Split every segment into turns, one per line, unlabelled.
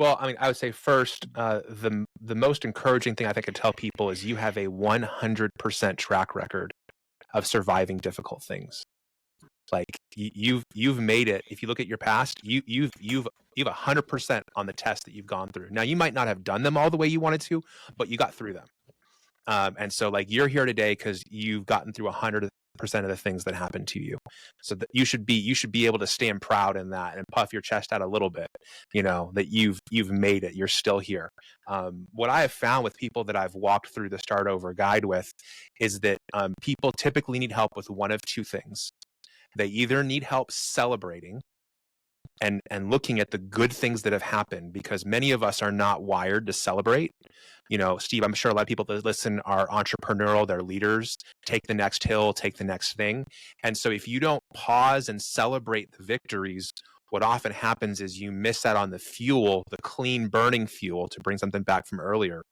Well, I mean, I would say first, the most encouraging thing I think I could tell people is you have a 100% track record of surviving difficult things. Like you've made it. If you look at your past, you've 100% on the test that you've gone through. Now you might not have done them all the way you wanted to, but you got through them. And so like you're here today because you've gotten through 100% of the things that happened to you. So that you should be able to stand proud in that and puff your chest out a little bit, that you've made it. You're still here. What I have found with people that I've walked through the Start Over guide with is that people typically need help with one of two things. They either need help celebrating and looking at the good things that have happened, because many of us are not wired to celebrate. Steve, I'm sure a lot of people that listen are entrepreneurial, they're leaders, take the next hill, take the next thing. And so if you don't pause and celebrate the victories, what often happens is you miss out on the fuel, the clean burning fuel, to bring something back from earlier.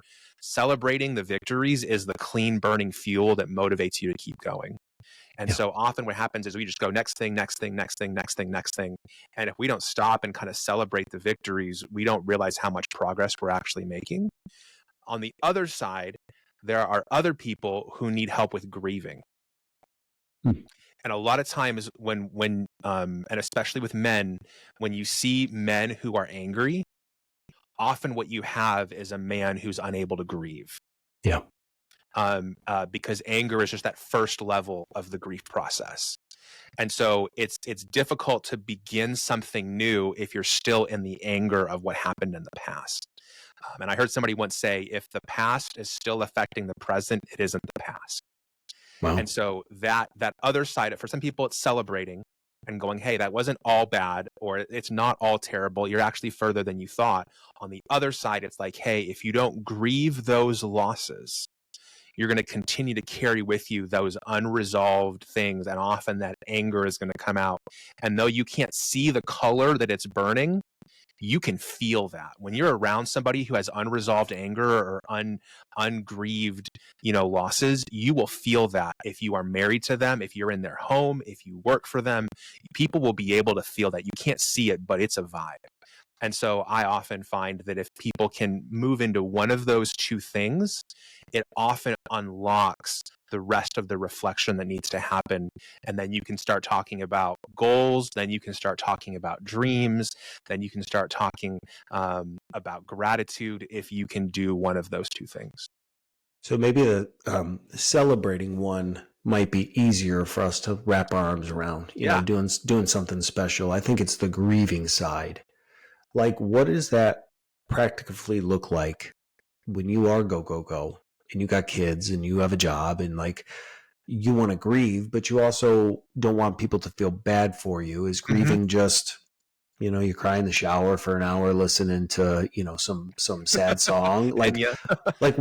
Celebrating the victories is the clean burning fuel that motivates you to keep going. And so often what happens is we just go next thing, next thing, next thing, next thing, next thing. And if we don't stop and kind of celebrate the victories, we don't realize how much progress we're actually making. On the other side, there are other people who need help with grieving. And a lot of times when and especially with men, when you see men who are angry, often what you have is a man who's unable to grieve.
Yeah.
Because anger is just that first level of the grief process. And so it's difficult to begin something new if you're still in the anger of what happened in the past. And I heard somebody once say, if the past is still affecting the present, it isn't the past.
Wow.
And so that other side, for some people, it's celebrating and going, hey, that wasn't all bad, or it's not all terrible. You're actually further than you thought. On the other side, it's like, hey, if you don't grieve those losses, you're going to continue to carry with you those unresolved things. And often that anger is going to come out. And though you can't see the color that it's burning, you can feel that. When you're around somebody who has unresolved anger or ungrieved, losses, you will feel that. If you are married to them, if you're in their home, if you work for them, people will be able to feel that. You can't see it, but it's a vibe. And so I often find that if people can move into one of those two things, it often unlocks the rest of the reflection that needs to happen. And then you can start talking about goals. Then you can start talking about dreams. Then you can start talking about gratitude if you can do one of those two things.
So maybe the celebrating one might be easier for us to wrap our arms around, doing something special. I think it's the grieving side. Like, what does that practically look like when you are go, and you got kids and you have a job and like you want to grieve, but you also don't want people to feel bad for you? Is grieving just, you cry in the shower for an hour listening to, some sad song? Like, like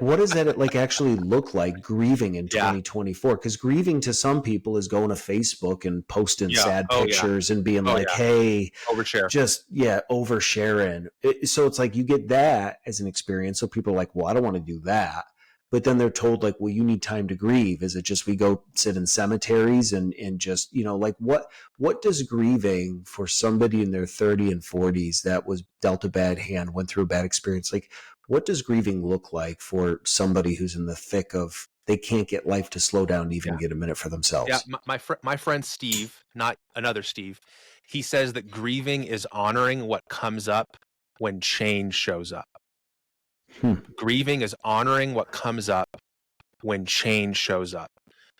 what does that like actually look like, grieving in 2024? Because grieving to some people is going to Facebook and posting sad pictures and being hey,
overshare.
Just oversharing. So it's like you get that as an experience. So people are like, well, I don't want to do that. But then they're told like, well, you need time to grieve. Is it just we go sit in cemeteries and just, like what does grieving for somebody in their 30s and 40s that was dealt a bad hand, went through a bad experience? Like, what does grieving look like for somebody who's in the thick of, they can't get life to slow down to even get a minute for themselves?
Yeah, my friend Steve, not another Steve, he says that grieving is honoring what comes up when change shows up. Grieving is honoring what comes up when change shows up.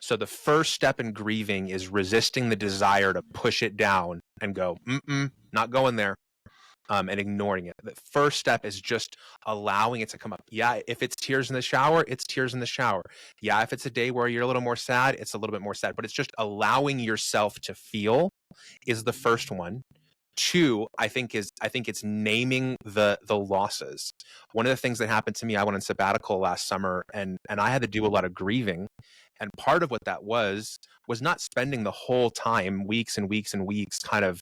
So the first step in grieving is resisting the desire to push it down and go, not going there, and ignoring it. The first step is just allowing it to come up. Yeah, if it's tears in the shower, it's tears in the shower. Yeah, if it's a day where you're a little more sad, it's a little bit more sad. But it's just allowing yourself to feel is the first one. Two, I think it's naming the losses. One of the things that happened to me, I went on sabbatical last summer and I had to do a lot of grieving. And part of what that was not spending the whole time, weeks and weeks and weeks, kind of,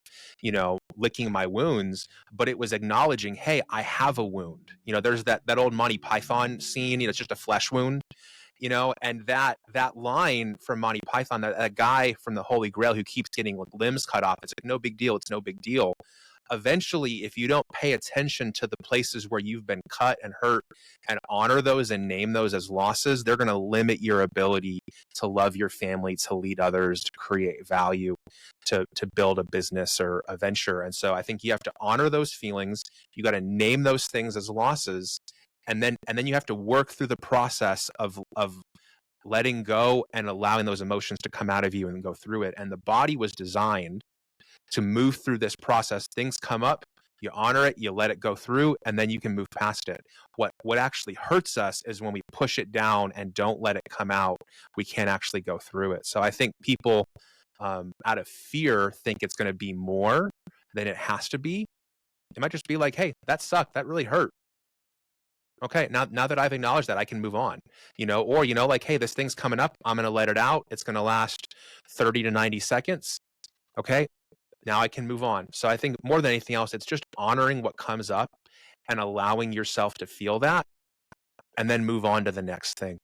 licking my wounds, but it was acknowledging, hey, I have a wound. There's that old Monty Python scene, it's just a flesh wound. And that line from Monty Python, that guy from the Holy Grail who keeps getting limbs cut off, it's like, no big deal. It's no big deal. eventually, if you don't pay attention to the places where you've been cut and hurt and honor those and name those as losses, they're going to limit your ability to love your family, to lead others, to create value, to build a business or a venture. And so I think you have to honor those feelings. You got to name those things as losses. And then you have to work through the process of letting go and allowing those emotions to come out of you and go through it. And the body was designed to move through this process. Things come up, you honor it, you let it go through, and then you can move past it. What actually hurts us is when we push it down and don't let it come out, we can't actually go through it. So I think people out of fear think it's going to be more than it has to be. It might just be like, hey, that sucked, that really hurt. Okay, now that I've acknowledged that, I can move on, or, like, hey, this thing's coming up, I'm going to let it out. It's going to last 30 to 90 seconds. Okay, now I can move on. So I think more than anything else, it's just honoring what comes up and allowing yourself to feel that and then move on to the next thing.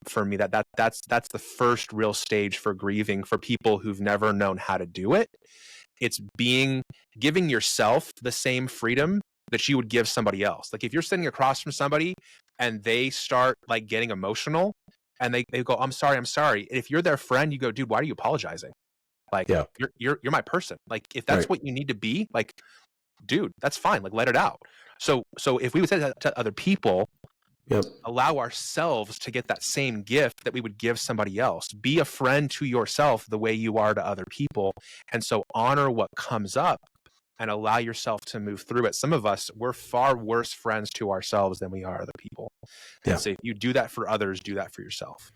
For me, that's the first real stage for grieving for people who've never known how to do it. It's giving yourself the same freedom that you would give somebody else. Like if you're sitting across from somebody and they start like getting emotional and they go, I'm sorry. And if you're their friend, you go, dude, why are you apologizing? Like, yeah, you're my person. Like if that's right, what you need to be, like, dude, that's fine. Like let it out. So if we would say that to other people, yep, allow ourselves to get that same gift that we would give somebody else. Be a friend to yourself the way you are to other people. And so honor what comes up and allow yourself to move through it. Some of us, we're far worse friends to ourselves than we are other people. And so if you do that for others, do that for yourself.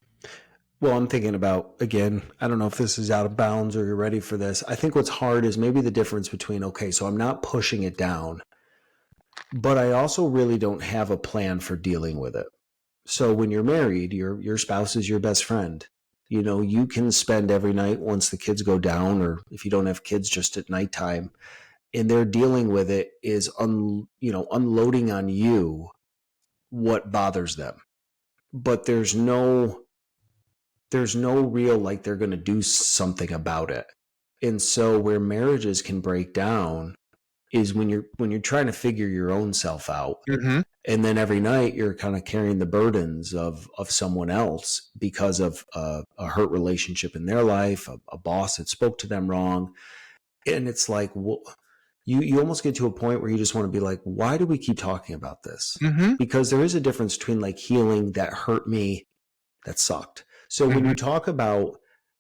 Well, I'm thinking about, again, I don't know if this is out of bounds or you're ready for this. I think what's hard is maybe the difference between, okay, so I'm not pushing it down, but I also really don't have a plan for dealing with it. So when you're married, your spouse is your best friend. You can spend every night once the kids go down, or if you don't have kids, just at nighttime, and they're dealing with it is unloading on you what bothers them. But there's no real, like, they're going to do something about it. And so where marriages can break down is when you're trying to figure your own self out. Mm-hmm. And then every night you're kind of carrying the burdens of someone else because of a hurt relationship in their life, a boss that spoke to them wrong. And it's like, you almost get to a point where you just want to be like, why do we keep talking about this? Mm-hmm. Because there is a difference between like healing that hurt me, that sucked. So when you talk about,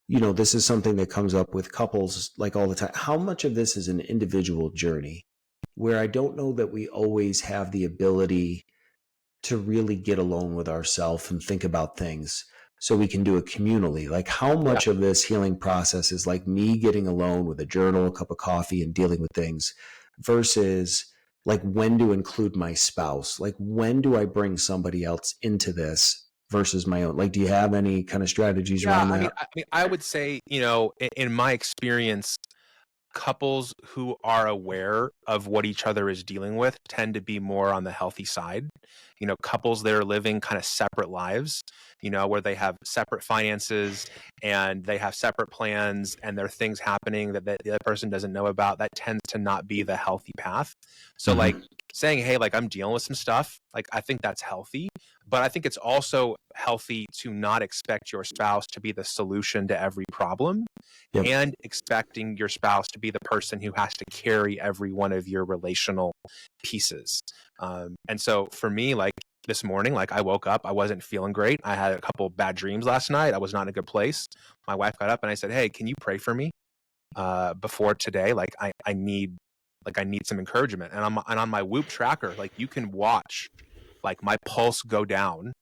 this is something that comes up with couples like all the time. How much of this is an individual journey where I don't know that we always have the ability to really get alone with ourselves and think about things so we can do it communally? Like how much of this healing process is like me getting alone with a journal, a cup of coffee and dealing with things versus like when to include my spouse? Like when do I bring somebody else into this versus my own? Like, do you have any kind of strategies around that?
I would say, in my experience, couples who are aware of what each other is dealing with tend to be more on the healthy side. Couples that are living kind of separate lives, where they have separate finances and they have separate plans and there are things happening that the other person doesn't know about, that tends to not be the healthy path. So like saying, hey, like I'm dealing with some stuff, like I think that's healthy, but I think it's also healthy to not expect your spouse to be the solution to every problem. Yep. And expecting your spouse to be the person who has to carry every one of your relational pieces. And so for me, like this morning, like I woke up, I wasn't feeling great. I had a couple of bad dreams last night. I was not in a good place. My wife got up and I said, hey, can you pray for me before today? Like I need some encouragement. And on my Whoop tracker, like you can watch like my pulse go down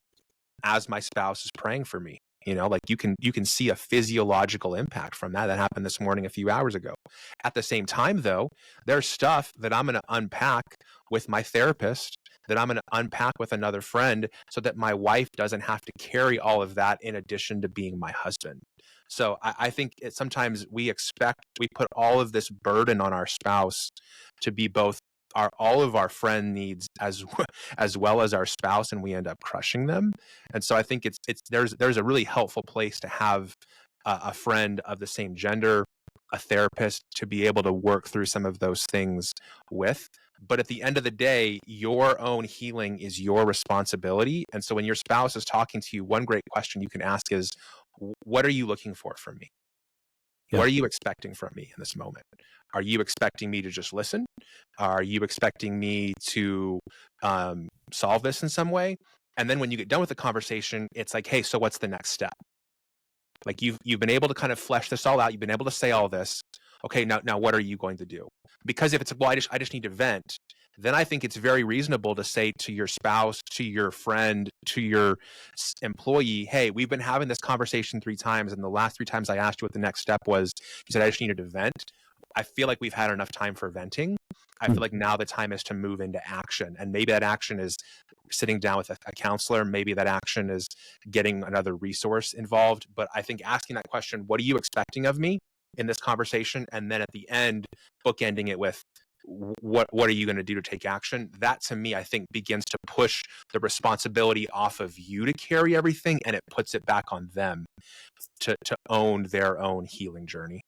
as my spouse is praying for me. Like you can see a physiological impact from that happened this morning a few hours ago. At the same time, though, there's stuff that I'm going to unpack with my therapist, that I'm going to unpack with another friend so that my wife doesn't have to carry all of that in addition to being my husband. So I think sometimes we put all of this burden on our spouse to be both all of our friend needs as well as our spouse, and we end up crushing them. And so I think there's a really helpful place to have a friend of the same gender a therapist to be able to work through some of those things with. But at the end of the day, your own healing is your responsibility. And so when your spouse is talking to you, one great question you can ask is, what are you looking for from me?
Yeah.
What are you expecting from me in this moment? Are you expecting me to just listen? Are you expecting me to solve this in some way? And then when you get done with the conversation, it's like, hey, so what's the next step? Like you've been able to kind of flesh this all out. You've been able to say all this. Okay, now what are you going to do? Because if it's, well, I just need to vent, then I think it's very reasonable to say to your spouse, to your friend, to your employee, hey, we've been having this conversation 3 times, and the last 3 times I asked you what the next step was, you said I just needed to vent. I feel like we've had enough time for venting. I feel like now the time is to move into action. And maybe that action is sitting down with a counselor. Maybe that action is getting another resource involved. But I think asking that question, what are you expecting of me in this conversation? And then at the end, bookending it with, what are you going to do to take action? That to me, I think, begins to push the responsibility off of you to carry everything, and it puts it back on them to own their own healing journey.